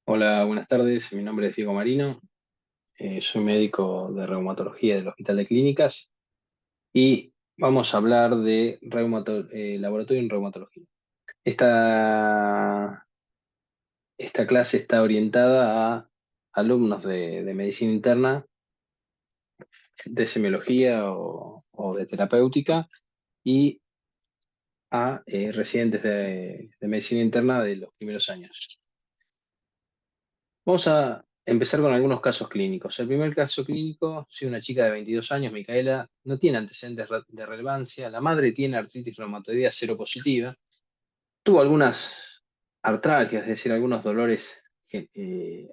Hola, buenas tardes. Mi nombre es Diego Marino. Soy médico de reumatología del Hospital de Clínicas y vamos a hablar de laboratorio en reumatología. Esta, esta clase está orientada a alumnos de medicina interna, de semiología o de terapéutica y a residentes de medicina interna de los primeros años. Vamos a empezar con algunos casos clínicos. El primer caso clínico, sí, una chica de 22 años, Micaela, no tiene antecedentes de relevancia. La madre tiene artritis reumatoidea seropositiva. Tuvo algunas artralgias, es decir, algunos dolores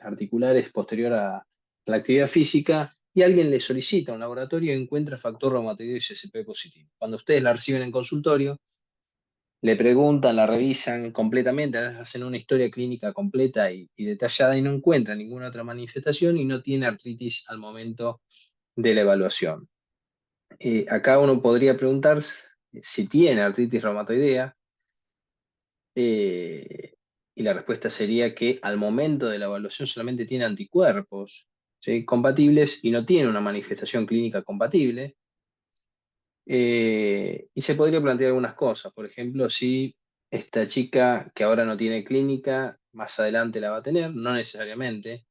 articulares posterior a la actividad física, y alguien le solicita un laboratorio y encuentra factor reumatoideo y CSP positivo. Cuando ustedes la reciben en consultorio, le preguntan, la revisan completamente, hacen una historia clínica completa y detallada y no encuentran ninguna otra manifestación y no tiene artritis al momento de la evaluación. Acá uno podría preguntarse si tiene artritis reumatoidea, eh, y la respuesta sería que al momento de la evaluación solamente tiene anticuerpos, ¿sí?, compatibles, y no tiene una manifestación clínica compatible. Y se podría plantear algunas cosas. Por ejemplo, si esta chica que ahora no tiene clínica, más adelante la va a tener, no necesariamente.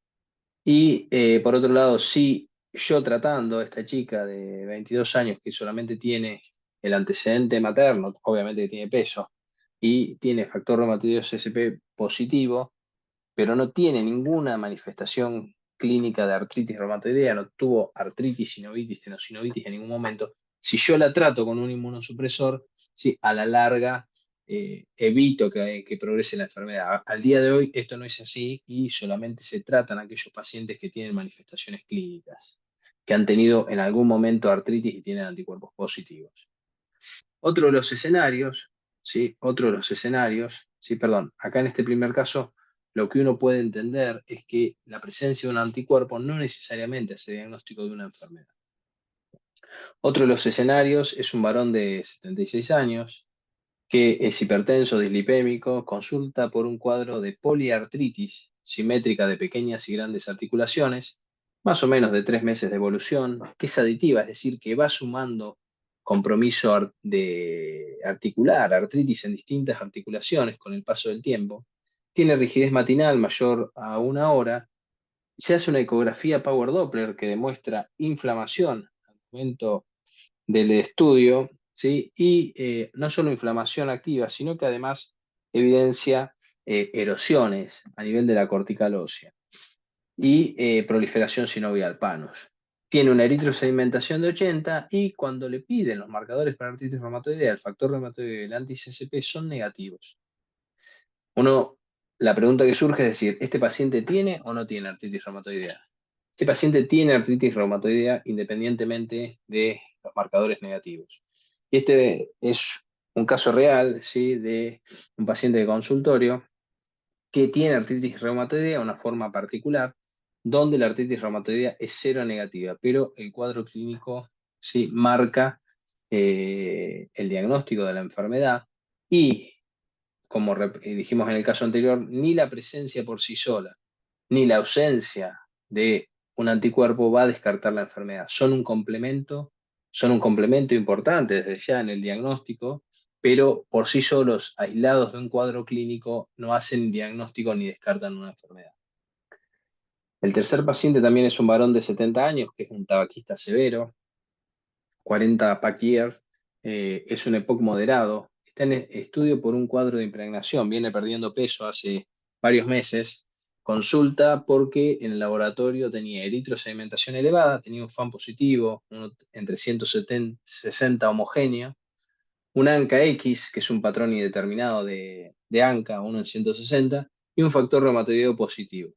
Y por otro lado, si yo tratando a esta chica de 22 años que solamente tiene el antecedente materno, obviamente que tiene peso, y tiene factor reumatoideo CSP positivo, pero no tiene ninguna manifestación clínica de artritis reumatoidea, no tuvo artritis, sinovitis, tenosinovitis en ningún momento. Si yo la trato con un inmunosupresor, ¿sí?, a la larga evito que progrese la enfermedad. Al día de hoy esto no es así y solamente se tratan aquellos pacientes que tienen manifestaciones clínicas, que han tenido en algún momento artritis y tienen anticuerpos positivos. Otro de los escenarios, ¿sí? Otro de los escenarios, ¿sí? Perdón, acá en este primer caso, lo que uno puede entender es que la presencia de un anticuerpo no necesariamente hace diagnóstico de una enfermedad. Otro de los escenarios es un varón de 76 años que es hipertenso, dislipémico, consulta por un cuadro de poliartritis simétrica de pequeñas y grandes articulaciones, más o menos de 3 meses de evolución, que es aditiva, es decir, que va sumando compromiso de articular, artritis en distintas articulaciones con el paso del tiempo, tiene rigidez matinal mayor a 1 hora, se hace una ecografía Power Doppler que demuestra inflamación al momento del estudio, ¿sí? Y no solo inflamación activa, sino que además evidencia erosiones a nivel de la cortical ósea y proliferación sinovial, panos. Tiene una eritrosedimentación de 80 y cuando le piden los marcadores para artritis reumatoidea, el factor reumatoideo y el anti-CSP son negativos. Uno, la pregunta que surge es decir, ¿este paciente tiene o no tiene artritis reumatoidea? Este paciente tiene artritis reumatoidea independientemente de los marcadores negativos. Y este es un caso real, ¿sí?, de un paciente de consultorio que tiene artritis reumatoidea, una forma particular, donde la artritis reumatoidea es cero negativa, pero el cuadro clínico, ¿sí?, marca el diagnóstico de la enfermedad y, como dijimos en el caso anterior, ni la presencia por sí sola, ni la ausencia de un anticuerpo va a descartar la enfermedad. Son un complemento importante desde ya en el diagnóstico, pero por sí solos, aislados de un cuadro clínico, no hacen diagnóstico ni descartan una enfermedad. El tercer paciente también es un varón de 70 años, que es un tabaquista severo, 40 pack year, es un EPOC moderado, está en estudio por un cuadro de impregnación, viene perdiendo peso hace varios meses, consulta porque en el laboratorio tenía eritrosedimentación elevada, tenía un FAN positivo, uno entre 170 60 homogéneo, un ANCA X, que es un patrón indeterminado de ANCA, uno en 160, y un factor reumatoideo positivo.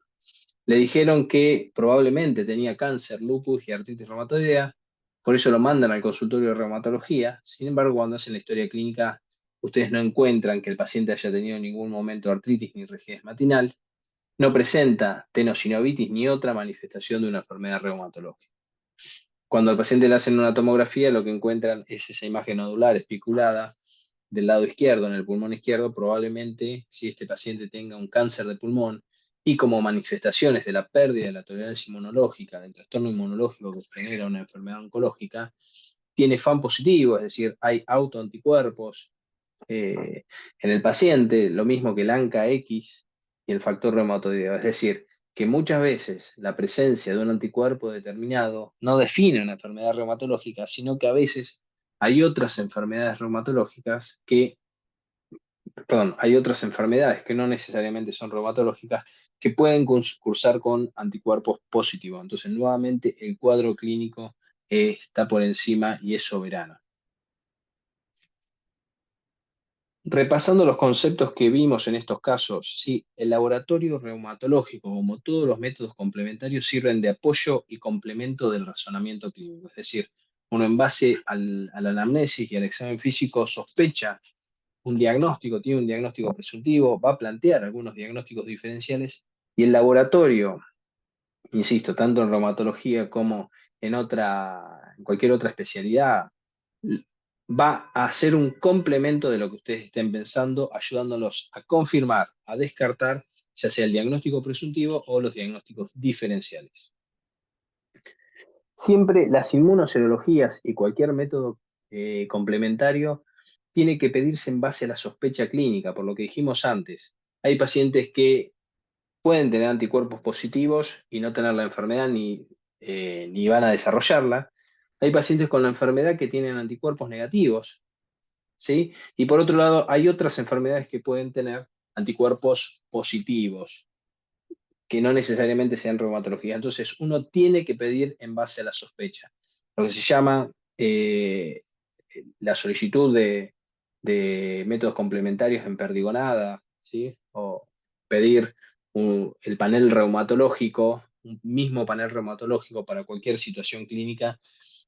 Le dijeron que probablemente tenía cáncer, lupus y artritis reumatoidea, por eso lo mandan al consultorio de reumatología. Sin embargo, cuando hacen la historia clínica, ustedes no encuentran que el paciente haya tenido en ningún momento artritis ni rigidez matinal, no presenta tenosinovitis ni otra manifestación de una enfermedad reumatológica. Cuando al paciente le hacen una tomografía, lo que encuentran es esa imagen nodular especulada del lado izquierdo, en el pulmón izquierdo. Probablemente, si este paciente tenga un cáncer de pulmón y como manifestaciones de la pérdida de la tolerancia inmunológica, del trastorno inmunológico que genera una enfermedad oncológica, tiene FAN positivo, es decir, hay autoanticuerpos en el paciente, lo mismo que el ANCA-X y el factor reumatoideo. Es decir, que muchas veces la presencia de un anticuerpo determinado no define una enfermedad reumatológica, sino que a veces hay otras enfermedades reumatológicas que, perdón, hay otras enfermedades que no necesariamente son reumatológicas que pueden cursar con anticuerpos positivos. Entonces, nuevamente, el cuadro clínico está por encima y es soberano. Repasando los conceptos que vimos en estos casos, sí, el laboratorio reumatológico, como todos los métodos complementarios, sirven de apoyo y complemento del razonamiento clínico. Es decir, uno en base a la anamnesis y al examen físico sospecha un diagnóstico, tiene un diagnóstico presuntivo, va a plantear algunos diagnósticos diferenciales y el laboratorio, insisto, tanto en reumatología como en cualquier otra especialidad, va a ser un complemento de lo que ustedes estén pensando, ayudándolos a confirmar, a descartar, ya sea el diagnóstico presuntivo o los diagnósticos diferenciales. Siempre las inmunoserologías y cualquier método complementario tiene que pedirse en base a la sospecha clínica, por lo que dijimos antes. Hay pacientes que pueden tener anticuerpos positivos y no tener la enfermedad ni van a desarrollarla. Hay pacientes con la enfermedad que tienen anticuerpos negativos, ¿sí? Y por otro lado, hay otras enfermedades que pueden tener anticuerpos positivos, que no necesariamente sean reumatología. Entonces, uno tiene que pedir en base a la sospecha. Lo que se llama la solicitud de métodos complementarios en perdigonada, ¿sí? O pedir el panel reumatológico, un mismo panel reumatológico para cualquier situación clínica,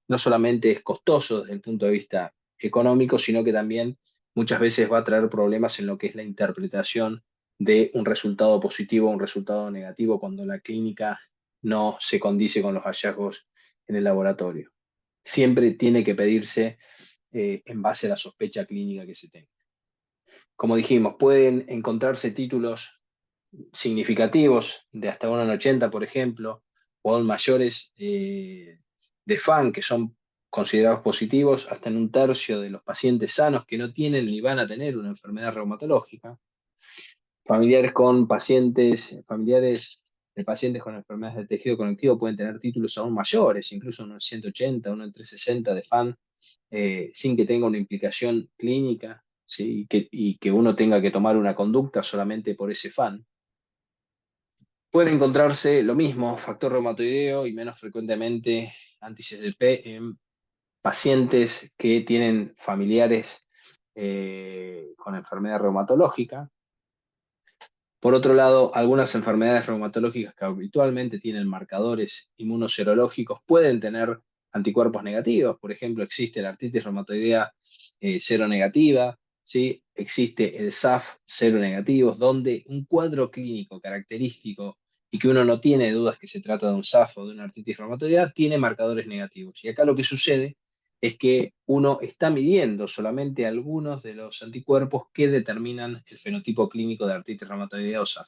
no solamente es costoso desde el punto de vista económico, sino que también muchas veces va a traer problemas en lo que es la interpretación de un resultado positivo o un resultado negativo cuando la clínica no se condice con los hallazgos en el laboratorio. Siempre tiene que pedirse en base a la sospecha clínica que se tenga. Como dijimos, pueden encontrarse títulos significativos de hasta 1,80, por ejemplo, o aún mayores de FAN, que son considerados positivos hasta en un tercio de los pacientes sanos que no tienen ni van a tener una enfermedad reumatológica. Familiares de pacientes con enfermedades del tejido conectivo pueden tener títulos aún mayores, incluso unos 180, uno en 360 de FAN, sin que tenga una implicación clínica, ¿sí? Y que uno tenga que tomar una conducta solamente por ese FAN. Puede encontrarse lo mismo, factor reumatoideo y menos frecuentemente anti-CCP en pacientes que tienen familiares con enfermedad reumatológica. Por otro lado, algunas enfermedades reumatológicas que habitualmente tienen marcadores inmunoserológicos pueden tener anticuerpos negativos. Por ejemplo, existe la artritis reumatoidea cero negativa, ¿sí? Existe el SAF cero negativo, donde un cuadro clínico característico y que uno no tiene dudas que se trata de un SAF o de una artritis reumatoidea, tiene marcadores negativos. Y acá lo que sucede es que uno está midiendo solamente algunos de los anticuerpos que determinan el fenotipo clínico de artritis reumatoidea o SAF.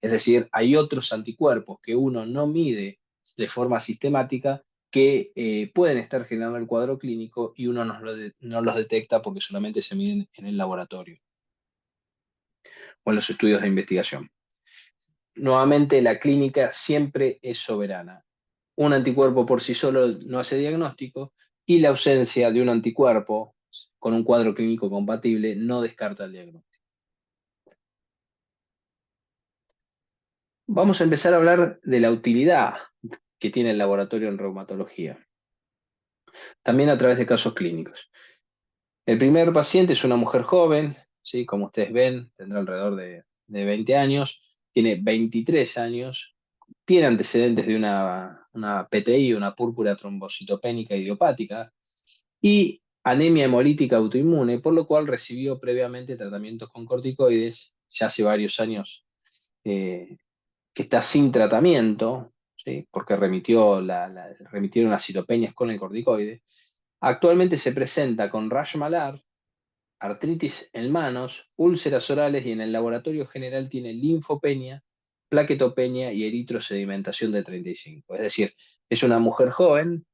Es decir, hay otros anticuerpos que uno no mide de forma sistemática que pueden estar generando el cuadro clínico y uno no los detecta porque solamente se miden en el laboratorio o en los estudios de investigación. Nuevamente, la clínica siempre es soberana. Un anticuerpo por sí solo no hace diagnóstico y la ausencia de un anticuerpo con un cuadro clínico compatible no descarta el diagnóstico. Vamos a empezar a hablar de la utilidad que tiene el laboratorio en reumatología, también a través de casos clínicos. El primer paciente es una mujer joven, ¿sí? Como ustedes ven, tendrá alrededor de 20 años, tiene 23 años, tiene antecedentes de una PTI, una púrpura trombocitopénica idiopática, y anemia hemolítica autoinmune, por lo cual recibió previamente tratamientos con corticoides, ya hace varios años que está sin tratamiento, ¿sí? Porque remitieron las citopenias con el corticoide. Actualmente se presenta con rash malar, artritis en manos, úlceras orales y en el laboratorio general tiene linfopenia plaquetopenia y eritrosedimentación de 35. Es decir, es una mujer joven,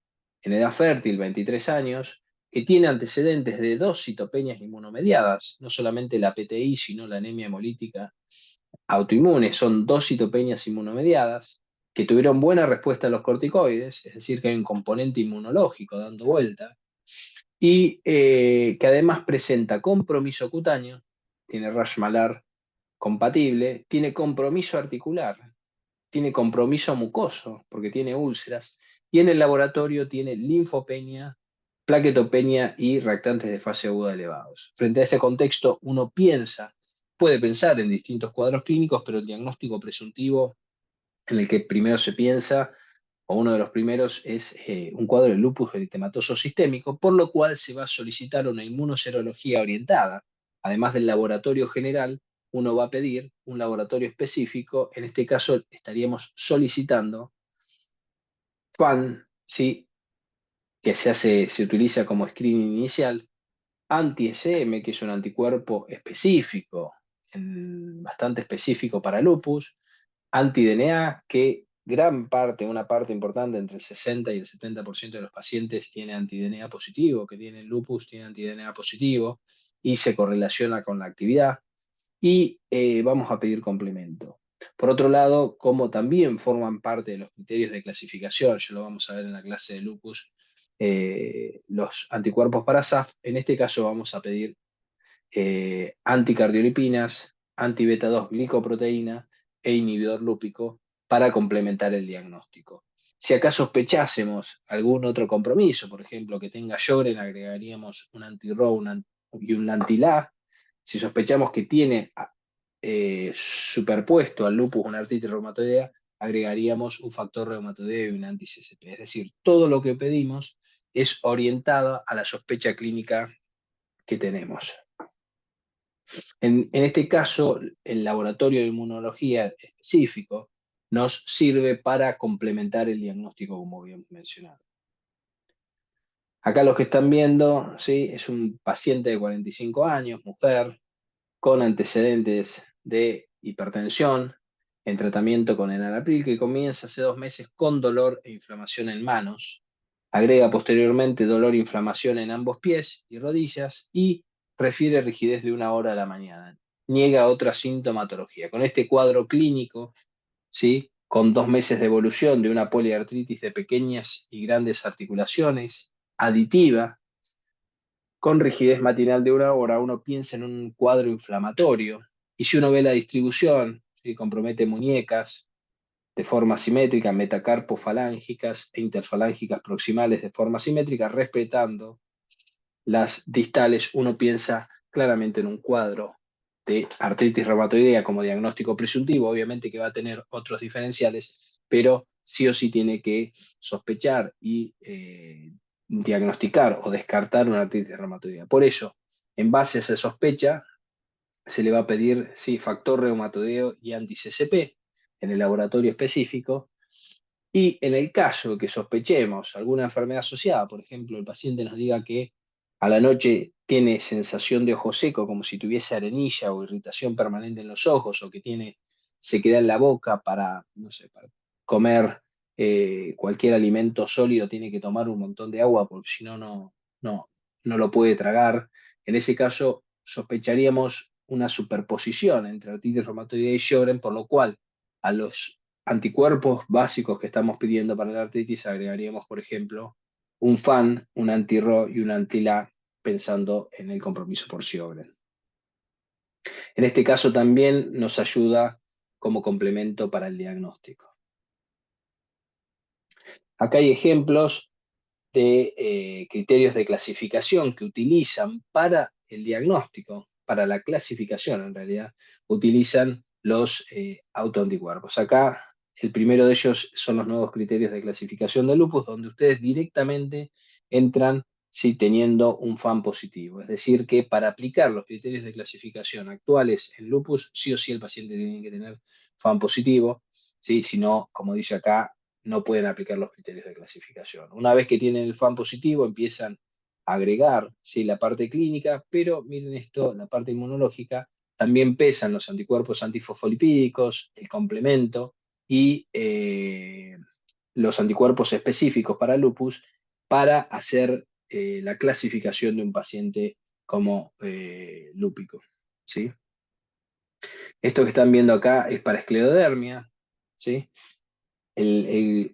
en edad fértil, 23 años, que tiene antecedentes de dos citopenias inmunomediadas, no solamente la PTI, sino la anemia hemolítica autoinmune. Son dos citopenias inmunomediadas que tuvieron buena respuesta a los corticoides, es decir, que hay un componente inmunológico dando vuelta, y que además presenta compromiso cutáneo, tiene rash malar compatible, tiene compromiso articular, tiene compromiso mucoso, porque tiene úlceras, y en el laboratorio tiene linfopenia, plaquetopenia y reactantes de fase aguda elevados. Frente a este contexto, uno puede pensar en distintos cuadros clínicos, pero el diagnóstico presuntivo en el que primero se piensa, o uno de los primeros, es un cuadro de lupus eritematoso sistémico, por lo cual se va a solicitar una inmunoserología orientada. Además del laboratorio general, uno va a pedir un laboratorio específico. En este caso estaríamos solicitando FAN, ¿sí? Que se utiliza como screening inicial, anti-SM, que es un anticuerpo específico, bastante específico para lupus, anti-DNA, que una parte importante, entre el 60 y el 70% de los pacientes tiene anti-DNA positivo, que tienen lupus, tiene anti-DNA positivo, y se correlaciona con la actividad, y vamos a pedir complemento. Por otro lado, como también forman parte de los criterios de clasificación, ya lo vamos a ver en la clase de lupus, los anticuerpos para SAF, en este caso vamos a pedir anticardiolipinas, anti-beta 2 glicoproteína e inhibidor lúpico para complementar el diagnóstico. Si acá sospechásemos algún otro compromiso, por ejemplo, que tenga Sjögren, agregaríamos un anti-RO y un anti-LA. Si sospechamos que tiene superpuesto al lupus una artritis reumatoidea, agregaríamos un factor reumatoideo y un anti-CCP. Es decir, todo lo que pedimos es orientado a la sospecha clínica que tenemos. En este caso, el laboratorio de inmunología específico nos sirve para complementar el diagnóstico, como habíamos mencionado. Acá los que están viendo, ¿sí? Es un paciente de 45 años, mujer, con antecedentes de hipertensión, en tratamiento con enalapril, que comienza hace 2 meses con dolor e inflamación en manos. Agrega posteriormente dolor e inflamación en ambos pies y rodillas y refiere rigidez de 1 hora a la mañana. Niega otra sintomatología. Con este cuadro clínico, ¿sí? Con 2 meses de evolución de una poliartritis de pequeñas y grandes articulaciones, aditiva, con rigidez matinal de 1 hora, uno piensa en un cuadro inflamatorio. Y si uno ve la distribución, ¿sí? Compromete muñecas de forma simétrica, metacarpofalángicas e interfalángicas proximales de forma simétrica, respetando las distales, uno piensa claramente en un cuadro de artritis reumatoidea como diagnóstico presuntivo. Obviamente que va a tener otros diferenciales, pero sí o sí tiene que sospechar y diagnosticar o descartar una artritis reumatoidea. Por eso, en base a esa sospecha, se le va a pedir, sí, factor reumatoideo y anti-CCP en el laboratorio específico. Y en el caso que sospechemos alguna enfermedad asociada, por ejemplo, el paciente nos diga que a la noche tiene sensación de ojo seco, como si tuviese arenilla o irritación permanente en los ojos, o que se queda en la boca para, no sé, para comer cualquier alimento sólido, tiene que tomar un montón de agua, porque si no, no lo puede tragar. En ese caso, sospecharíamos una superposición entre artritis reumatoidea y Sjögren, por lo cual a los anticuerpos básicos que estamos pidiendo para la artritis agregaríamos, por ejemplo, un FAN, un anti-RO y un anti-LA, pensando en el compromiso por Sjögren. En este caso también nos ayuda como complemento para el diagnóstico. Acá hay ejemplos de criterios de clasificación que utilizan para el diagnóstico, para la clasificación en realidad, utilizan los autoanticuerpos. Acá el primero de ellos son los nuevos criterios de clasificación de lupus, donde ustedes directamente entran sí, teniendo un FAN positivo. Es decir, que para aplicar los criterios de clasificación actuales en lupus, sí o sí el paciente tiene que tener FAN positivo, ¿sí? Si no, como dice acá, no pueden aplicar los criterios de clasificación. Una vez que tienen el FAN positivo, empiezan a agregar, ¿sí? La parte clínica, pero miren esto, la parte inmunológica, también pesan los anticuerpos antifosfolipídicos, el complemento y los anticuerpos específicos para lupus para hacer la clasificación de un paciente como lúpico. ¿Sí? Esto que están viendo acá es para esclerodermia. ¿Sí?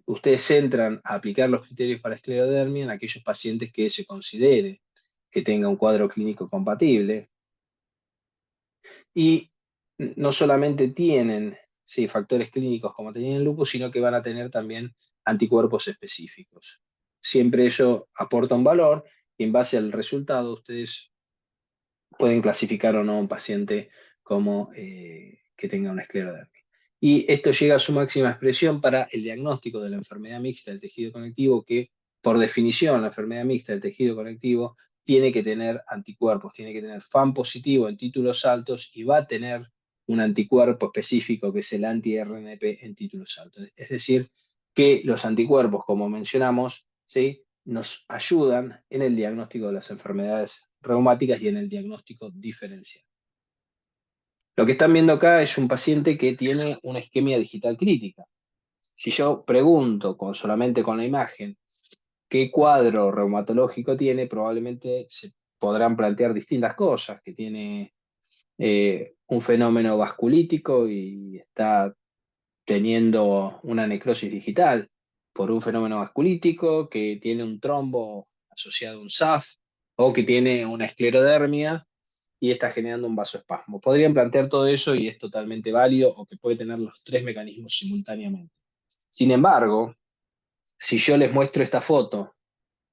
Ustedes entran a aplicar los criterios para esclerodermia en aquellos pacientes que se considere que tenga un cuadro clínico compatible y no solamente tienen, sí, factores clínicos como tenían el lupus, sino que van a tener también anticuerpos específicos. Siempre eso aporta un valor y en base al resultado ustedes pueden clasificar o no a un paciente como que tenga una esclerodermia. Y esto llega a su máxima expresión para el diagnóstico de la enfermedad mixta del tejido conectivo, que por definición la enfermedad mixta del tejido conectivo tiene que tener anticuerpos, tiene que tener FAM positivo en títulos altos y va a tener un anticuerpo específico que es el anti-RNP en títulos altos. Es decir, que los anticuerpos, como mencionamos, ¿sí?, nos ayudan en el diagnóstico de las enfermedades reumáticas y en el diagnóstico diferencial. Lo que están viendo acá es un paciente que tiene una isquemia digital crítica. Si yo pregunto solamente con la imagen qué cuadro reumatológico tiene, probablemente se podrán plantear distintas cosas, que tiene un fenómeno vasculítico y está teniendo una necrosis digital por un fenómeno vasculítico, que tiene un trombo asociado a un SAF, o que tiene una esclerodermia y está generando un vasoespasmo. Podrían plantear todo eso y es totalmente válido, o que puede tener los tres mecanismos simultáneamente. Sin embargo, si yo les muestro esta foto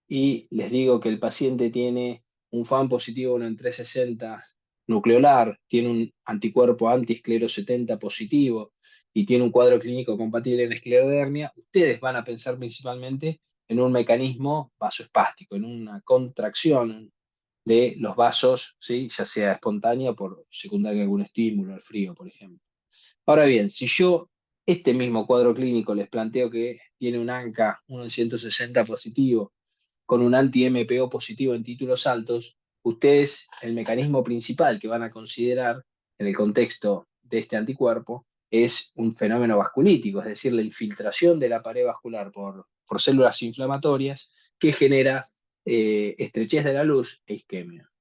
y les digo que el paciente tiene un FAM positivo en 360 nucleolar, tiene un anticuerpo anti-esclero70 positivo y tiene un cuadro clínico compatible en esclerodermia, ustedes van a pensar principalmente en un mecanismo vasoespástico, en una contracción de los vasos, ¿sí?, ya sea espontánea por secundaria a algún estímulo, al frío, por ejemplo. Ahora bien, si yo este mismo cuadro clínico les planteo que tiene un ANCA 1 en 160 positivo, con un anti-MPO positivo en títulos altos, ustedes el mecanismo principal que van a considerar en el contexto de este anticuerpo es un fenómeno vasculítico, es decir, la infiltración de la pared vascular por células inflamatorias que genera estrechez de la luz e isquemia.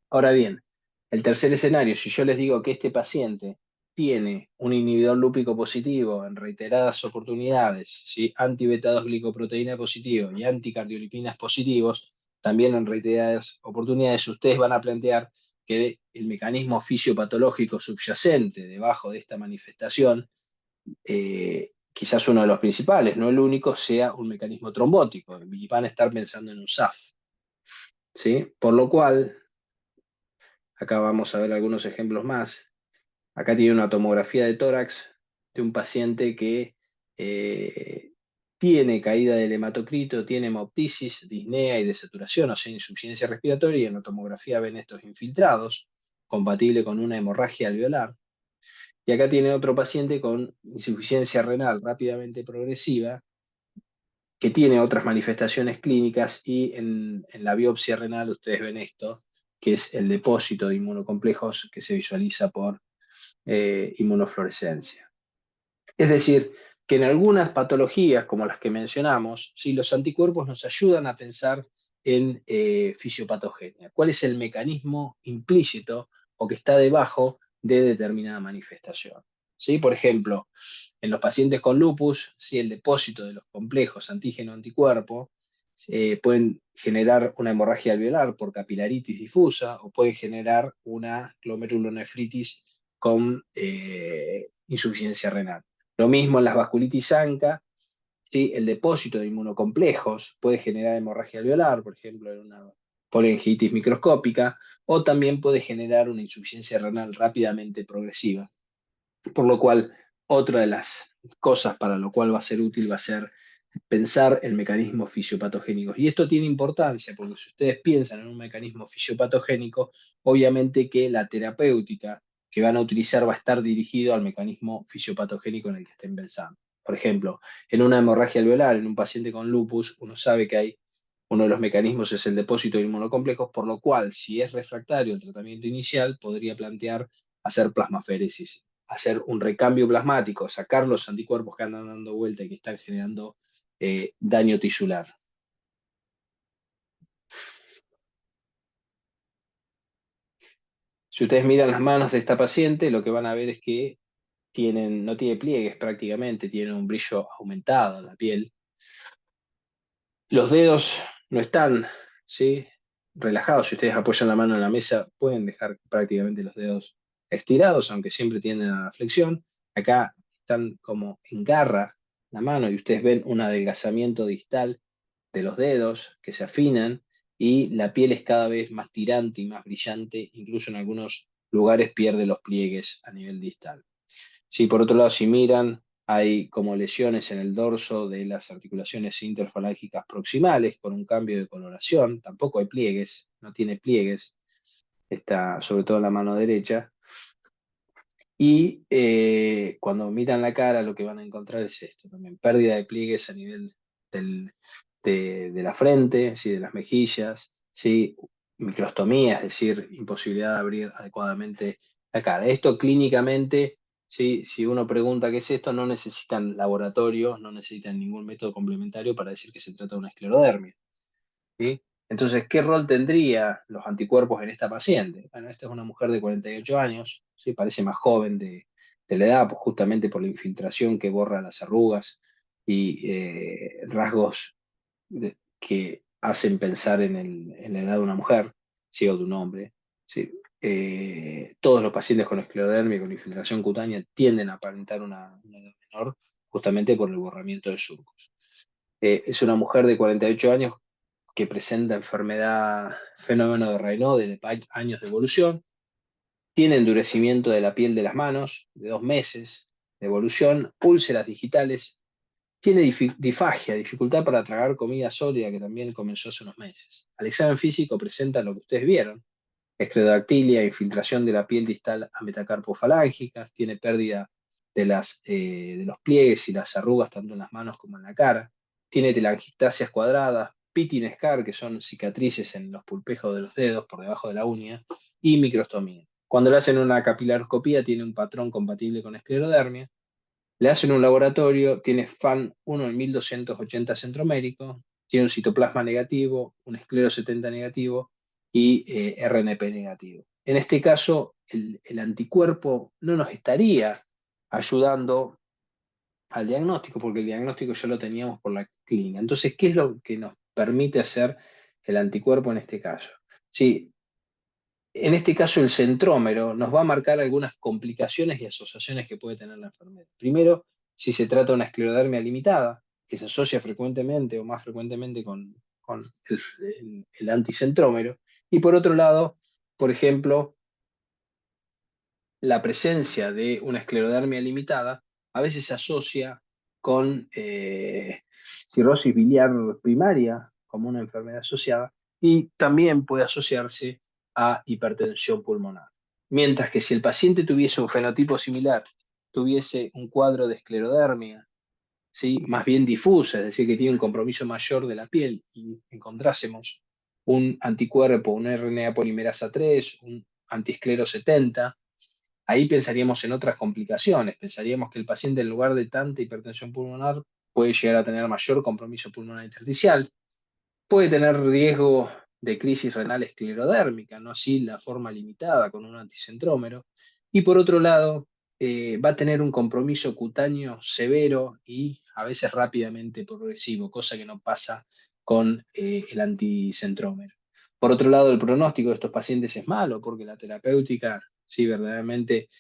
Ahora bien, el tercer escenario, si yo les digo que este paciente tiene un inhibidor lúpico positivo en reiteradas oportunidades, ¿sí?, anti-beta-2-glicoproteína positivo y anticardiolipinas positivos, también en reiteradas oportunidades, ustedes van a plantear que el mecanismo fisiopatológico subyacente debajo de esta manifestación, quizás uno de los principales, no el único, sea un mecanismo trombótico, y van a estar pensando en un SAF. ¿Sí? Por lo cual, acá vamos a ver algunos ejemplos más. Acá tiene una tomografía de tórax de un paciente que tiene caída del hematocrito, tiene hemoptisis, disnea y desaturación, o sea, insuficiencia respiratoria, y en la tomografía ven estos infiltrados, compatible con una hemorragia alveolar. Y acá tiene otro paciente con insuficiencia renal rápidamente progresiva, que tiene otras manifestaciones clínicas, y en la biopsia renal ustedes ven esto, que es el depósito de inmunocomplejos que se visualiza por inmunofluorescencia. Es decir, que en algunas patologías, como las que mencionamos, ¿sí?, los anticuerpos nos ayudan a pensar en fisiopatogenia. ¿Cuál es el mecanismo implícito o que está debajo de determinada manifestación? ¿Sí? Por ejemplo, en los pacientes con lupus, ¿sí?, el depósito de los complejos antígeno-anticuerpo pueden generar una hemorragia alveolar por capilaritis difusa, o pueden generar una glomerulonefritis con insuficiencia renal. Lo mismo en las vasculitis ANCA, ¿sí?, el depósito de inmunocomplejos puede generar hemorragia alveolar, por ejemplo, en una polengitis microscópica, o también puede generar una insuficiencia renal rápidamente progresiva. Por lo cual, otra de las cosas para lo cual va a ser útil va a ser pensar en mecanismos fisiopatogénicos. Y esto tiene importancia porque si ustedes piensan en un mecanismo fisiopatogénico, obviamente que la terapéutica que van a utilizar va a estar dirigido al mecanismo fisiopatogénico en el que estén pensando. Por ejemplo, en una hemorragia alveolar, en un paciente con lupus, uno sabe que hay Uno de los mecanismos es el depósito de inmunocomplejos, por lo cual, si es refractario el tratamiento inicial, podría plantear hacer plasmaféresis, hacer un recambio plasmático, sacar los anticuerpos que andan dando vuelta y que están generando daño tisular. Si ustedes miran las manos de esta paciente, lo que van a ver es que no tiene pliegues prácticamente, tiene un brillo aumentado en la piel. Los dedos no están, ¿sí? Relajados. Si ustedes apoyan la mano en la mesa, pueden dejar prácticamente los dedos estirados, aunque siempre tienden a la flexión. Acá están como en garra la mano y ustedes ven un adelgazamiento distal de los dedos que se afinan y la piel es cada vez más tirante y más brillante, incluso en algunos lugares pierde los pliegues a nivel distal. Sí, por otro lado, si miran, hay como lesiones en el dorso de las articulaciones interfalángicas proximales con un cambio de coloración. Tampoco hay pliegues, no tiene pliegues, está sobre todo en la mano derecha. Y cuando miran la cara, lo que van a encontrar es esto también: pérdida de pliegues a nivel del- de la frente, ¿sí? De las mejillas, ¿sí? Microstomía, es decir, imposibilidad de abrir adecuadamente la cara. Esto clínicamente, ¿sí? Si uno pregunta qué es esto, no necesitan laboratorio, no necesitan ningún método complementario para decir que se trata de una esclerodermia. ¿Sí? Entonces, ¿qué rol tendría los anticuerpos en esta paciente? Bueno, esta es una mujer de 48 años, ¿sí? Parece más joven de la edad, pues justamente por la infiltración que borra las arrugas y rasgos que hacen pensar en la edad de una mujer, ¿sí? O de un hombre. ¿Sí? Todos los pacientes con esclerodermia y con infiltración cutánea tienden a aparentar una edad menor, justamente por el borramiento de surcos. Es una mujer de 48 años que presenta enfermedad, fenómeno de Raynaud de años de evolución, tiene endurecimiento de la piel de las manos de 2 meses de evolución, úlceras digitales, tiene disfagia, dificultad para tragar comida sólida que también comenzó hace unos meses. Al examen físico presenta lo que ustedes vieron: esclerodactilia, infiltración de la piel distal a metacarpofalángicas, tiene pérdida de los pliegues y las arrugas tanto en las manos como en la cara, tiene telangiectasias cuadradas, pitting scar, que son cicatrices en los pulpejos de los dedos por debajo de la uña, y microstomía. Cuando le hacen una capilaroscopía tiene un patrón compatible con esclerodermia, le hacen un laboratorio, tiene FAN1 en 1280 centromérico, tiene un citoplasma negativo, un esclero 70 negativo y RNP negativo. En este caso, el anticuerpo no nos estaría ayudando al diagnóstico, porque el diagnóstico ya lo teníamos por la clínica. Entonces, ¿qué es lo que nos permite hacer el anticuerpo en este caso? Sí, en este caso, el centrómero nos va a marcar algunas complicaciones y asociaciones que puede tener la enfermedad. Primero, si se trata de una esclerodermia limitada, que se asocia frecuentemente o más frecuentemente con el anticentrómero. Y por otro lado, por ejemplo, la presencia de una esclerodermia limitada a veces se asocia con cirrosis biliar primaria como una enfermedad asociada y también puede asociarse a hipertensión pulmonar. Mientras que si el paciente tuviese un fenotipo similar, tuviese un cuadro de esclerodermia, ¿sí? Más bien difusa, es decir, que tiene un compromiso mayor de la piel, y encontrásemos un anticuerpo, un RNA polimerasa 3, un antiesclero 70, ahí pensaríamos en otras complicaciones. Pensaríamos que el paciente, en lugar de tanta hipertensión pulmonar, puede llegar a tener mayor compromiso pulmonar intersticial, puede tener riesgo de crisis renal esclerodérmica, no así la forma limitada con un anticentrómero. Y por otro lado, va a tener un compromiso cutáneo severo y a veces rápidamente progresivo, cosa que no pasa con el anticentrómero. Por otro lado, el pronóstico de estos pacientes es malo, porque la terapéutica, sí, verdaderamente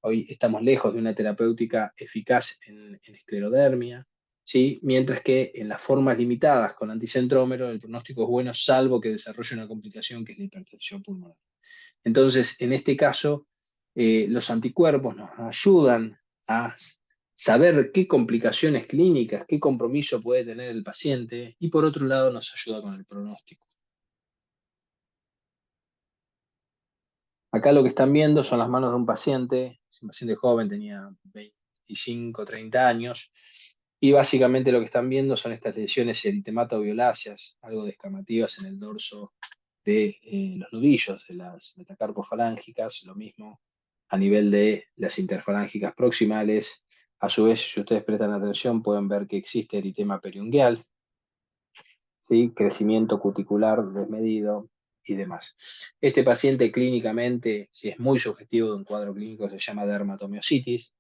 hoy estamos lejos de una terapéutica eficaz en esclerodermia, ¿sí? Mientras que en las formas limitadas con anticentrómero el pronóstico es bueno, salvo que desarrolle una complicación que es la hipertensión pulmonar. Entonces, en este caso, los anticuerpos nos ayudan a saber qué complicaciones clínicas, qué compromiso puede tener el paciente, y por otro lado nos ayuda con el pronóstico. Acá lo que están viendo son las manos de un paciente joven, tenía 25, 30 años, Y básicamente lo que están viendo son estas lesiones eritematoviolaceas, algo descamativas en el dorso de los nudillos de las metacarpofalángicas, lo mismo a nivel de las interfalángicas proximales. A su vez, si ustedes prestan atención, pueden ver que existe eritema periungueal, ¿sí? Crecimiento cuticular desmedido y demás. Este paciente clínicamente, si es muy subjetivo de un cuadro clínico, se llama dermatomiositis,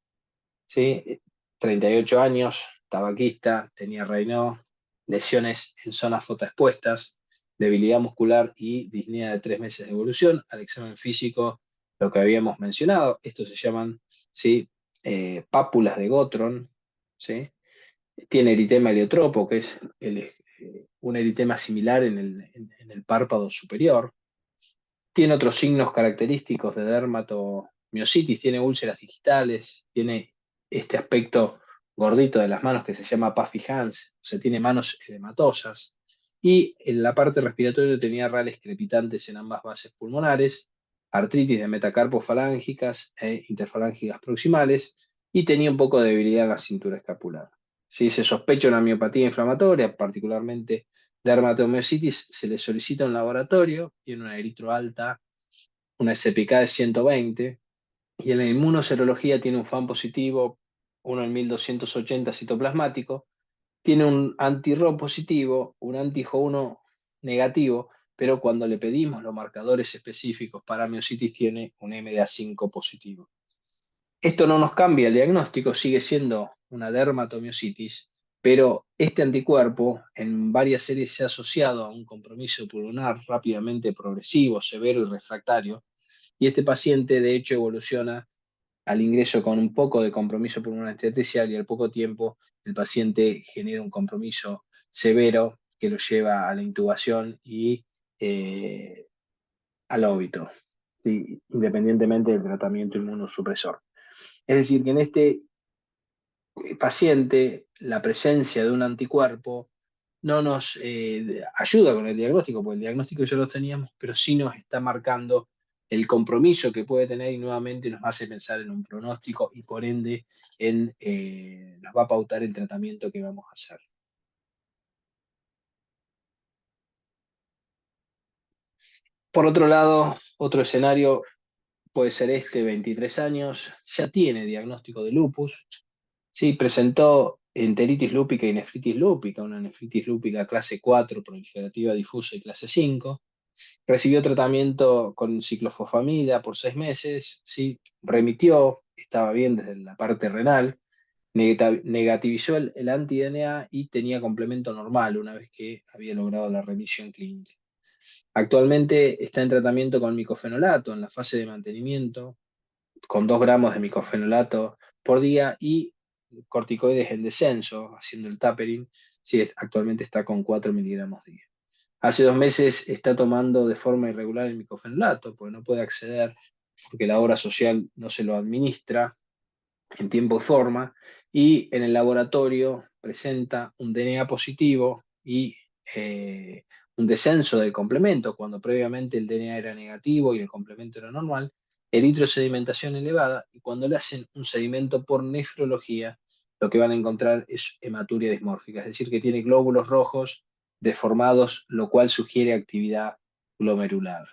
¿sí? 38 años, tabaquista, tenía Raynaud, lesiones en zonas fotoexpuestas, debilidad muscular y disnea de 3 meses de evolución. Al examen físico, lo que habíamos mencionado, estos se llaman, ¿sí? Pápulas de Gottron, ¿sí? Tiene eritema heliotropo, que es un eritema similar en el párpado superior. Tiene otros signos característicos de dermatomiositis, tiene úlceras digitales, tiene este aspecto gordito de las manos que se llama puffy hands, o sea, tiene manos edematosas. Y en la parte respiratoria tenía rales crepitantes en ambas bases pulmonares, artritis de metacarpofalángicas e interfalángicas proximales, y tenía un poco de debilidad en la cintura escapular. Si se sospecha una miopatía inflamatoria, particularmente dermatomiositis, se le solicita un laboratorio, tiene una eritro alta, una SPK de 120, y en la inmunoserología tiene un FAN positivo, uno en 1280 citoplasmático, tiene un anti-RO positivo, un anti-Jo1 negativo, pero cuando le pedimos los marcadores específicos para miositis tiene un MDA5 positivo. Esto no nos cambia el diagnóstico, sigue siendo una dermatomiositis, pero este anticuerpo en varias series se ha asociado a un compromiso pulmonar rápidamente progresivo, severo y refractario, y este paciente de hecho evoluciona al ingreso con un poco de compromiso pulmonar intersticial y al poco tiempo el paciente genera un compromiso severo que lo lleva a la intubación y al óbito, ¿sí? Independientemente del tratamiento inmunosupresor. Es decir, que en este paciente la presencia de un anticuerpo no nos ayuda con el diagnóstico, porque el diagnóstico ya lo teníamos, pero sí nos está marcando el compromiso que puede tener y nuevamente nos hace pensar en un pronóstico y por ende nos va a pautar el tratamiento que vamos a hacer. Por otro lado, otro escenario puede ser 23 años, ya tiene diagnóstico de lupus. Sí, presentó enteritis lúpica y nefritis lúpica, una nefritis lúpica clase 4, proliferativa difusa y clase 5. Recibió tratamiento con ciclofosfamida por 6 meses, ¿sí? Remitió, estaba bien desde la parte renal, negativizó el anti-DNA y tenía complemento normal una vez que había logrado la remisión clínica. Actualmente está en tratamiento con micofenolato en la fase de mantenimiento, con 2 gramos de micofenolato por día y corticoides en descenso, haciendo el tapering, sí, actualmente está con 4 miligramos día. Hace 2 meses está tomando de forma irregular el micofenolato, porque no puede acceder, porque la obra social no se lo administra en tiempo y forma, y en el laboratorio presenta un DNA positivo y un descenso del complemento, cuando previamente el DNA era negativo y el complemento era normal, eritrosedimentación elevada, y cuando le hacen un sedimento por nefrología, lo que van a encontrar es hematuria dismórfica, es decir, que tiene glóbulos rojos deformados, lo cual sugiere actividad glomerular.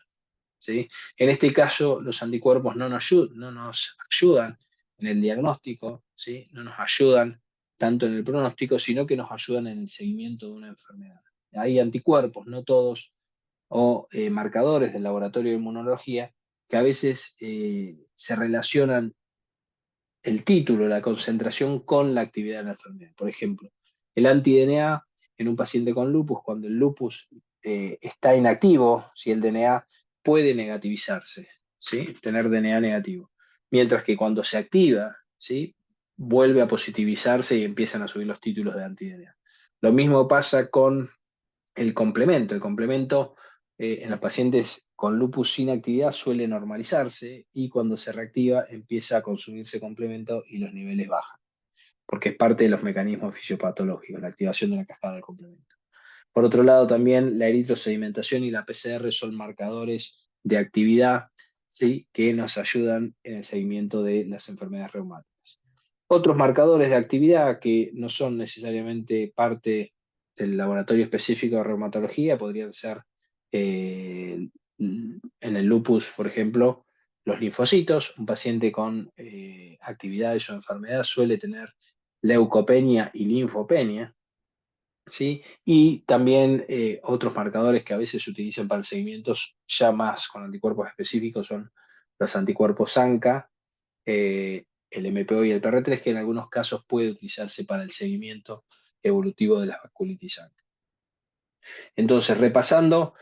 ¿Sí? En este caso, los anticuerpos no nos ayudan en el diagnóstico, ¿sí? No nos ayudan tanto en el pronóstico, sino que nos ayudan en el seguimiento de una enfermedad. Hay anticuerpos, no todos, o marcadores del laboratorio de inmunología, que a veces se relacionan el título, la concentración con la actividad de la enfermedad. Por ejemplo, el anti-DNA en un paciente con lupus, cuando el lupus está inactivo, si el DNA puede negativizarse, ¿sí? Tener DNA negativo. Mientras que cuando se activa, ¿sí? Vuelve a positivizarse y empiezan a subir los títulos de anti-DNA. Lo mismo pasa con el complemento. El complemento en los pacientes con lupus sin actividad suele normalizarse y cuando se reactiva empieza a consumirse complemento y los niveles bajan, porque es parte de los mecanismos fisiopatológicos, la activación de la cascada del complemento. Por otro lado, también la eritrosedimentación y la PCR son marcadores de actividad, ¿sí? Que nos ayudan en el seguimiento de las enfermedades reumáticas. Otros marcadores de actividad que no son necesariamente parte del laboratorio específico de reumatología podrían ser en el lupus, por ejemplo, los linfocitos. Un paciente con actividades o enfermedad suele tener leucopenia y linfopenia, ¿sí? Y también otros marcadores que a veces se utilizan para seguimientos ya más con anticuerpos específicos son los anticuerpos ANCA, el MPO y el PR3, que en algunos casos puede utilizarse para el seguimiento evolutivo de las vasculitis ANCA. Entonces, repasando,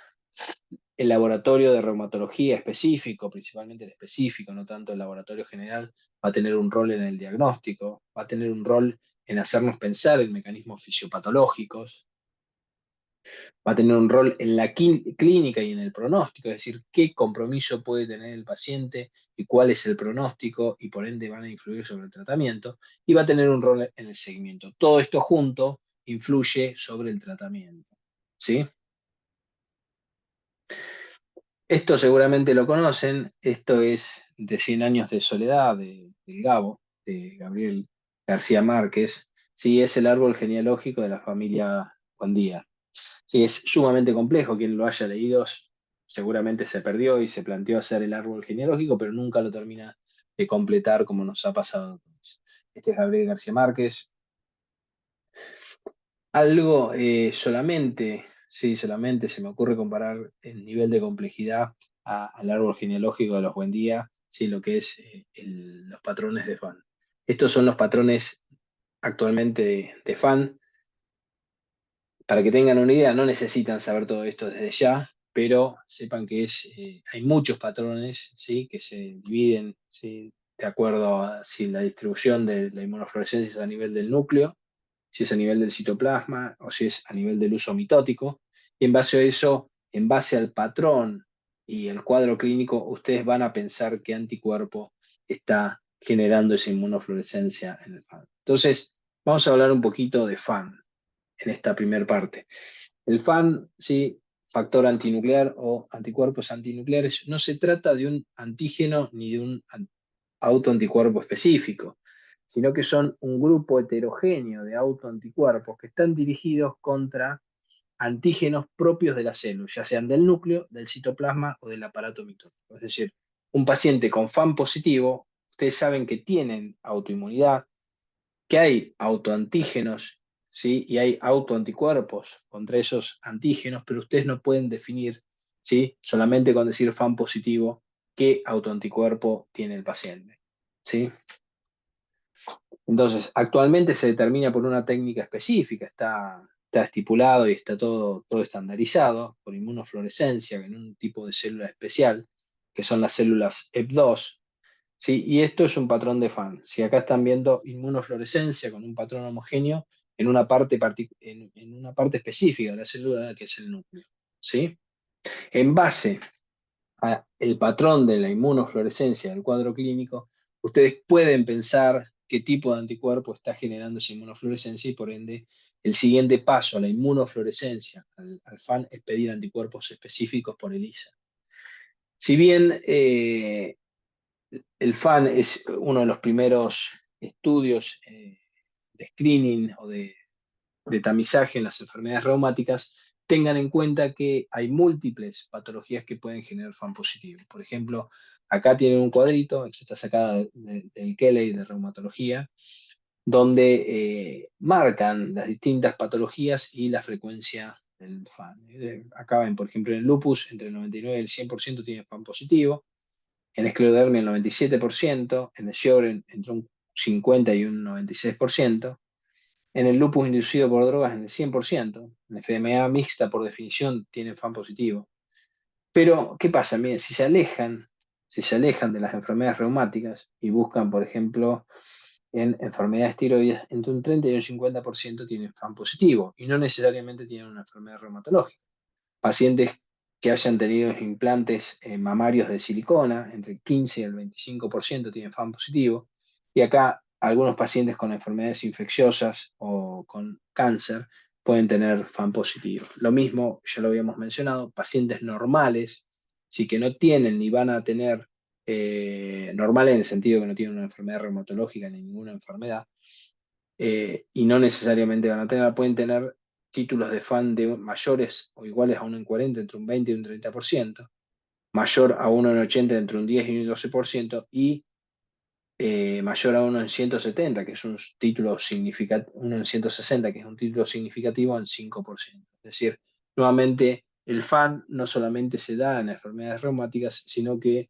el laboratorio de reumatología específico, principalmente el específico, no tanto el laboratorio general, va a tener un rol en el diagnóstico, va a tener un rol en hacernos pensar en mecanismos fisiopatológicos, va a tener un rol en la clínica y en el pronóstico, es decir, qué compromiso puede tener el paciente y cuál es el pronóstico y por ende van a influir sobre el tratamiento, y va a tener un rol en el seguimiento. Todo esto junto influye sobre el tratamiento, ¿sí? Esto seguramente lo conocen, esto es de 100 años de soledad del Gabo, de Gabriel García Márquez, ¿sí? Es el árbol genealógico de la familia Juan Díaz. Sí, es sumamente complejo. Quien lo haya leído seguramente se perdió y se planteó hacer el árbol genealógico, pero nunca lo termina de completar como nos ha pasado a todos. Este es Gabriel García Márquez. Algo solamente, sí, solamente se me ocurre comparar el nivel de complejidad al árbol genealógico de los Buendía, sí, lo que es los patrones de Fan. Estos son los patrones actualmente de Fan. Para que tengan una idea, no necesitan saber todo esto desde ya, pero sepan que hay muchos patrones, ¿sí? Que se dividen, ¿sí? De acuerdo a si la distribución de la inmunofluorescencia es a nivel del núcleo, si es a nivel del citoplasma o si es a nivel del uso mitótico. Y en base a eso, en base al patrón y el cuadro clínico, ustedes van a pensar qué anticuerpo está generando esa inmunofluorescencia en el FAN. Entonces, vamos a hablar un poquito de FAN en esta primera parte. El FAN, sí, factor antinuclear o anticuerpos antinucleares, no se trata de un antígeno ni de un autoanticuerpo específico, sino que son un grupo heterogéneo de autoanticuerpos que están dirigidos contra antígenos propios de la célula, ya sean del núcleo, del citoplasma o del aparato mitótico. Es decir, un paciente con FAN positivo, ustedes saben que tienen autoinmunidad, que hay autoantígenos, ¿sí? Y hay autoanticuerpos contra esos antígenos, pero ustedes no pueden definir, ¿sí? Solamente con decir FAN positivo qué autoanticuerpo tiene el paciente, ¿sí? Entonces, actualmente se determina por una técnica específica, está estipulado y está todo estandarizado por inmunofluorescencia en un tipo de célula especial, que son las células EP2. Sí, y esto es un patrón de Fan. Si acá están viendo inmunofluorescencia con un patrón homogéneo en una parte específica de la célula que es el núcleo. ¿Sí? En base al patrón de la inmunofluorescencia del cuadro clínico, ustedes pueden pensar qué tipo de anticuerpo está generando esa inmunofluorescencia y por ende el siguiente paso a la inmunofluorescencia, al FAN, es pedir anticuerpos específicos por ELISA. Si bien el FAN es uno de los primeros estudios de screening o de tamizaje en las enfermedades reumáticas. Tengan en cuenta que hay múltiples patologías que pueden generar FAN positivo. Por ejemplo, acá tienen un cuadrito, esto está sacado del Kelly de reumatología, donde marcan las distintas patologías y la frecuencia del FAN. Acá ven, por ejemplo, en el lupus, entre el 99 y el 100% tiene FAN positivo, en esclerodermia el 97%, en el Sjögren entre un 50 y un 96%, en el lupus inducido por drogas en el 100%, en la enfermedad mixta por definición tiene FAN positivo. Pero, ¿qué pasa? Miren, si se alejan de las enfermedades reumáticas y buscan, por ejemplo, en enfermedades tiroides, entre un 30 y un 50% tienen FAN positivo y no necesariamente tienen una enfermedad reumatológica. Pacientes que hayan tenido implantes mamarios de silicona, entre el 15 y el 25% tienen FAN positivo, y acá algunos pacientes con enfermedades infecciosas o con cáncer pueden tener FAN positivo. Lo mismo, ya lo habíamos mencionado, pacientes normales, sí que no tienen ni van a tener normal en el sentido que no tienen una enfermedad reumatológica ni ninguna enfermedad, y no necesariamente van a tener, pueden tener títulos de FAN de mayores o iguales a 1,40 entre un 20 y un 30%, mayor a 1,80 entre un 10 y un 12%, y mayor a 1,170, que es un título significativo, 1,160, que es un título significativo en 5%. Es decir, nuevamente, el FAN no solamente se da en enfermedades reumáticas, sino que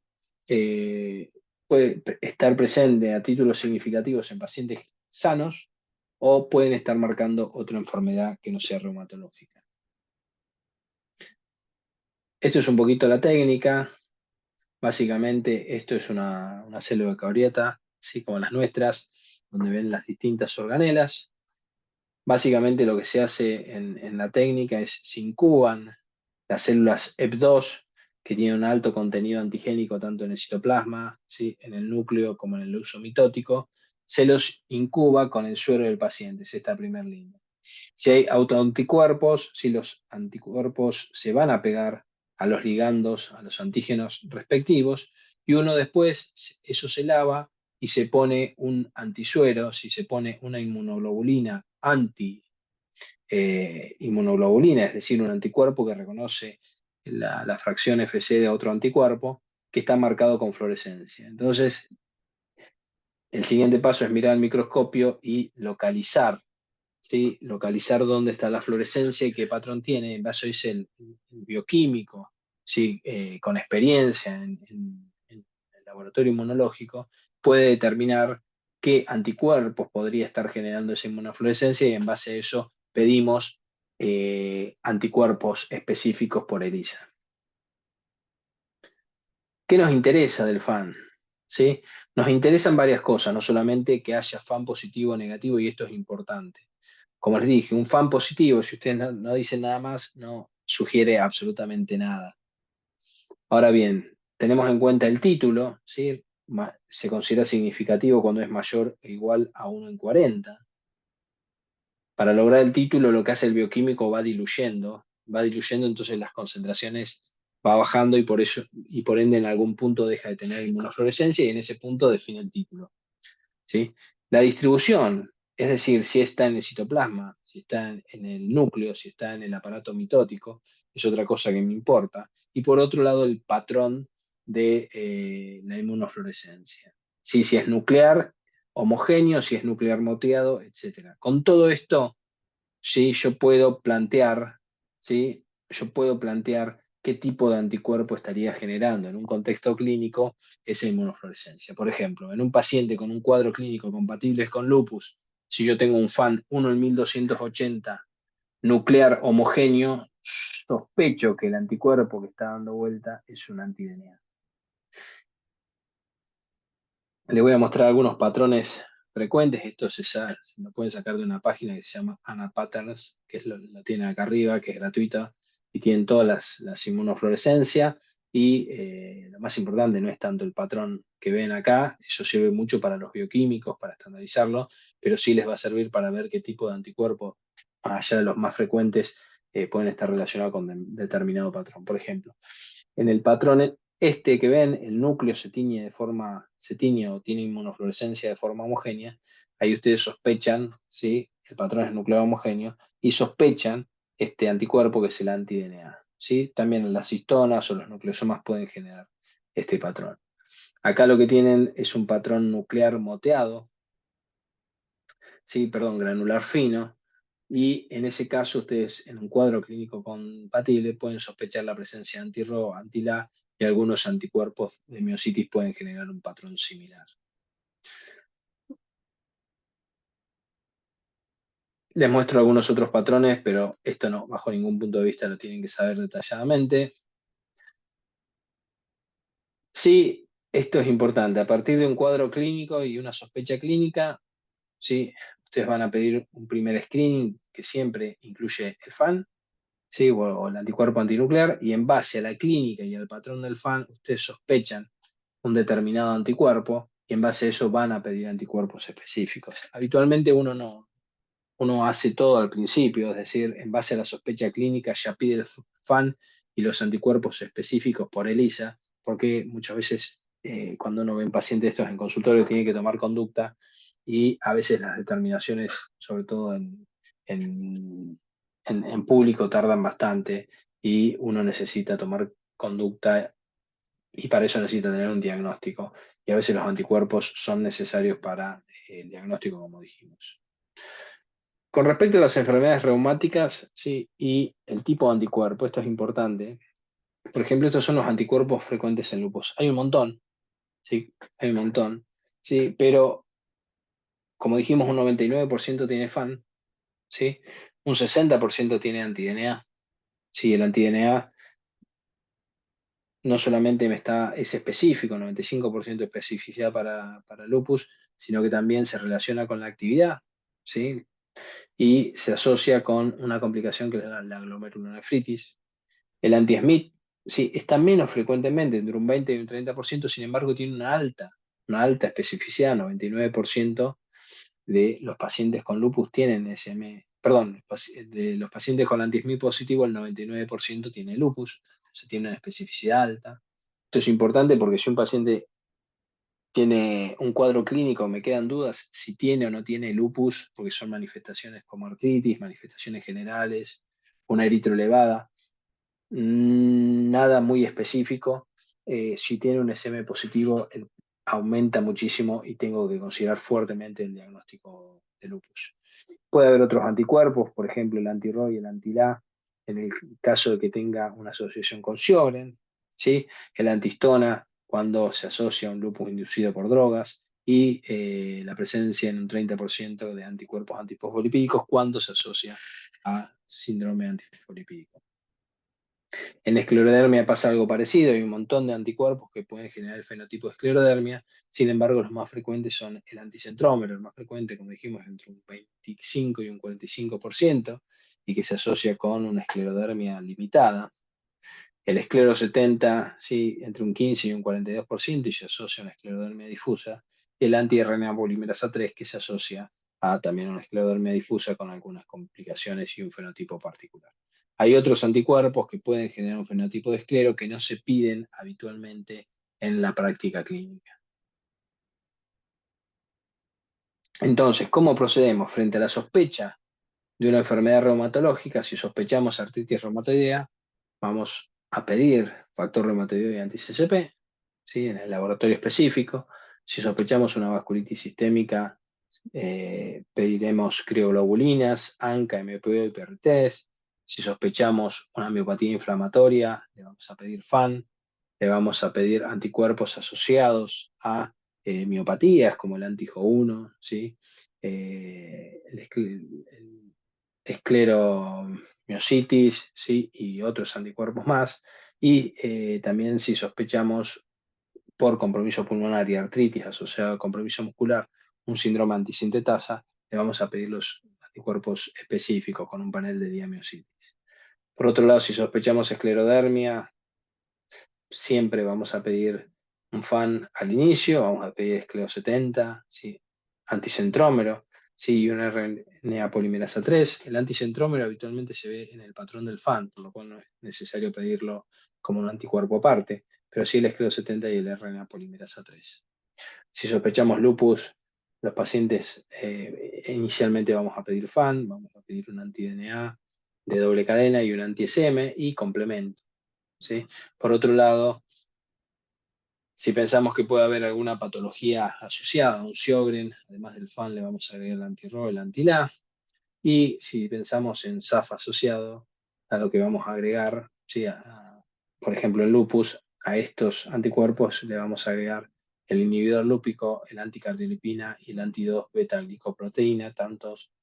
puede estar presente a títulos significativos en pacientes sanos o pueden estar marcando otra enfermedad que no sea reumatológica. Esto es un poquito la técnica. Básicamente, esto es una célula coriota, así como las nuestras, donde ven las distintas organelas. Básicamente lo que se hace en la técnica es se incuban las células EP2, que tienen un alto contenido antigénico tanto en el citoplasma, ¿sí?, en el núcleo como en el uso mitótico, se los incuba con el suero del paciente, es esta primera línea. Si hay autoanticuerpos, si los anticuerpos se van a pegar a los ligandos, a los antígenos respectivos, y uno después eso se lava y se pone un antisuero, si se pone una inmunoglobulina inmunoglobulina, es decir, un anticuerpo que reconoce la fracción FC de otro anticuerpo, que está marcado con fluorescencia. Entonces, el siguiente paso es mirar el microscopio y localizar, ¿sí?, localizar dónde está la fluorescencia y qué patrón tiene. En base a eso, el bioquímico, ¿sí?, con experiencia en el laboratorio inmunológico, puede determinar qué anticuerpos podría estar generando esa inmunofluorescencia y en base a eso pedimos anticuerpos específicos por ELISA. ¿Qué nos interesa del FAN? ¿Sí? Nos interesan varias cosas, no solamente que haya FAN positivo o negativo, y esto es importante. Como les dije, un FAN positivo, si ustedes no dicen nada más, no sugiere absolutamente nada. Ahora bien, tenemos en cuenta el título, ¿sí? Se considera significativo cuando es mayor o igual a 1,40. Para lograr el título, lo que hace el bioquímico va diluyendo, entonces las concentraciones va bajando y por eso, y por ende en algún punto deja de tener inmunofluorescencia y en ese punto define el título, ¿sí? La distribución, es decir, si está en el citoplasma, si está en el núcleo, si está en el aparato mitótico, es otra cosa que me importa. Y por otro lado, el patrón de la inmunofluorescencia. ¿Sí? Si es nuclear homogéneo, si es nuclear moteado, etc. Con todo esto, ¿sí?, yo puedo plantear, ¿sí?, yo puedo plantear qué tipo de anticuerpo estaría generando en un contexto clínico esa inmunofluorescencia. Por ejemplo, en un paciente con un cuadro clínico compatible con lupus, si yo tengo un FAN 1 en 1280 nuclear homogéneo, sospecho que el anticuerpo que está dando vuelta es un anti-DNA. Les voy a mostrar algunos patrones frecuentes. Esto se lo pueden sacar de una página que se llama Ana Patterns, que lo tienen acá arriba, que es gratuita, y tienen todas las inmunofluorescencias. Y lo más importante no es tanto el patrón que ven acá, eso sirve mucho para los bioquímicos, para estandarizarlo, pero sí les va a servir para ver qué tipo de anticuerpos, más allá de los más frecuentes, pueden estar relacionados con determinado patrón. Por ejemplo, en el patrón este que ven, el núcleo se tiñe o tiene inmunofluorescencia de forma homogénea. Ahí ustedes sospechan, ¿sí?, el patrón es nuclear homogéneo, y sospechan este anticuerpo que es el anti-DNA, ¿sí? También las histonas o los nucleosomas pueden generar este patrón. Acá lo que tienen es un patrón nuclear moteado, ¿sí? Perdón, granular fino, y en ese caso ustedes en un cuadro clínico compatible pueden sospechar la presencia de anti-RO, anti-LA, y algunos anticuerpos de miositis pueden generar un patrón similar. Les muestro algunos otros patrones, pero esto no, bajo ningún punto de vista lo tienen que saber detalladamente. Sí, esto es importante. A partir de un cuadro clínico y una sospecha clínica, ¿sí?, ustedes van a pedir un primer screening que siempre incluye el FAN, ¿sí?, o el anticuerpo antinuclear, y en base a la clínica y al patrón del FAN, ustedes sospechan un determinado anticuerpo y en base a eso van a pedir anticuerpos específicos. Habitualmente uno hace todo al principio, es decir, en base a la sospecha clínica ya pide el FAN y los anticuerpos específicos por ELISA, porque muchas veces cuando uno ve un paciente de estos en consultorio, tiene que tomar conducta y a veces las determinaciones, sobre todo en público, tardan bastante y uno necesita tomar conducta y para eso necesita tener un diagnóstico. Y a veces los anticuerpos son necesarios para el diagnóstico, como dijimos. Con respecto a las enfermedades reumáticas, sí, y el tipo de anticuerpo, esto es importante. Por ejemplo, estos son los anticuerpos frecuentes en lupus. Hay un montón, sí, hay un montón, sí, pero como dijimos, un 99% tiene FAN, sí, un 60% tiene anti-DNA. Sí, el anti-DNA no solamente es específico, 95% de especificidad para lupus, sino que también se relaciona con la actividad, ¿sí? Y se asocia con una complicación que es la glomerulonefritis. El anti-SMIT, sí, está menos frecuentemente, entre un 20 y un 30%, sin embargo tiene una alta especificidad, 99% de los pacientes con lupus tienen SM, perdón, de los pacientes con anti-SMIT positivo, el 99% tiene lupus, o sea, tiene una especificidad alta. Esto es importante porque si un paciente tiene un cuadro clínico, me quedan dudas si tiene o no tiene lupus, porque son manifestaciones como artritis, manifestaciones generales, una eritro elevada, nada muy específico. Si tiene un SM positivo, aumenta muchísimo y tengo que considerar fuertemente el diagnóstico de lupus. Puede haber otros anticuerpos, por ejemplo el anti-ROY y el anti-LA, en el caso de que tenga una asociación con Sjögren, ¿sí? El antihistona cuando se asocia a un lupus inducido por drogas y la presencia en un 30% de anticuerpos antifosfolipídicos cuando se asocia a síndrome antifosfolipídico. En la esclerodermia pasa algo parecido, hay un montón de anticuerpos que pueden generar el fenotipo de esclerodermia, sin embargo los más frecuentes son el anticentrómero, el más frecuente, como dijimos, entre un 25 y un 45%, y que se asocia con una esclerodermia limitada. El esclero 70, sí, entre un 15 y un 42%, y se asocia a una esclerodermia difusa. El anti-RNA polimerasa 3, que se asocia a también una esclerodermia difusa con algunas complicaciones y un fenotipo particular. Hay otros anticuerpos que pueden generar un fenotipo de esclero que no se piden habitualmente en la práctica clínica. Entonces, ¿cómo procedemos frente a la sospecha de una enfermedad reumatológica? Si sospechamos artritis reumatoidea, vamos a pedir factor reumatoideo y anti-CCP, ¿sí? En el laboratorio específico. Si sospechamos una vasculitis sistémica, pediremos crioglobulinas, ANCA, MPO y PRTs. Si sospechamos una miopatía inflamatoria, le vamos a pedir FAN, le vamos a pedir anticuerpos asociados a miopatías como el anti-Jo1, ¿sí? El escleromiositis, ¿sí? Y otros anticuerpos más. Y también si sospechamos por compromiso pulmonar y artritis asociado a compromiso muscular, un síndrome antisintetasa, le vamos a pedir los anticuerpos específicos con un panel de diamiositis. Por otro lado, si sospechamos esclerodermia, siempre vamos a pedir un FAN al inicio, vamos a pedir esclero 70, ¿sí? Anticentrómero, ¿sí? Y una RNA polimerasa 3. El anticentrómero habitualmente se ve en el patrón del FAN, por lo cual no es necesario pedirlo como un anticuerpo aparte, pero sí el esclero 70 y el RNA polimerasa 3. Si sospechamos lupus, los pacientes inicialmente vamos a pedir FAN, vamos a pedir un anti-DNA de doble cadena y un anti-SM y complemento, ¿sí? Por otro lado, si pensamos que puede haber alguna patología asociada a un Sjögren, además del FAN le vamos a agregar el anti-RO, el anti-LA. Y si pensamos en SAF asociado, a lo que vamos a agregar, ¿sí? Por ejemplo, en lupus, a estos anticuerpos le vamos a agregar el inhibidor lúpico, el anticardiolipina y el anti-2 beta-glicoproteína, tantos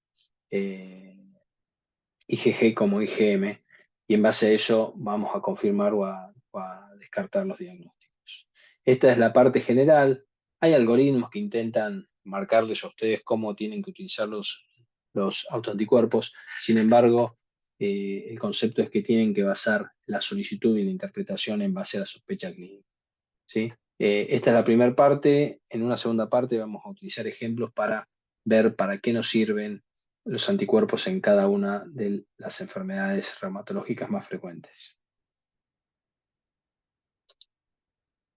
IgG como IgM, y en base a eso vamos a confirmar o a descartar los diagnósticos. Esta es la parte general. Hay algoritmos que intentan marcarles a ustedes cómo tienen que utilizar los autoanticuerpos. Sin embargo, el concepto es que tienen que basar la solicitud y la interpretación en base a la sospecha clínica, ¿sí? Esta es la primera parte. En una segunda parte vamos a utilizar ejemplos para ver para qué nos sirven los anticuerpos en cada una de las enfermedades reumatológicas más frecuentes.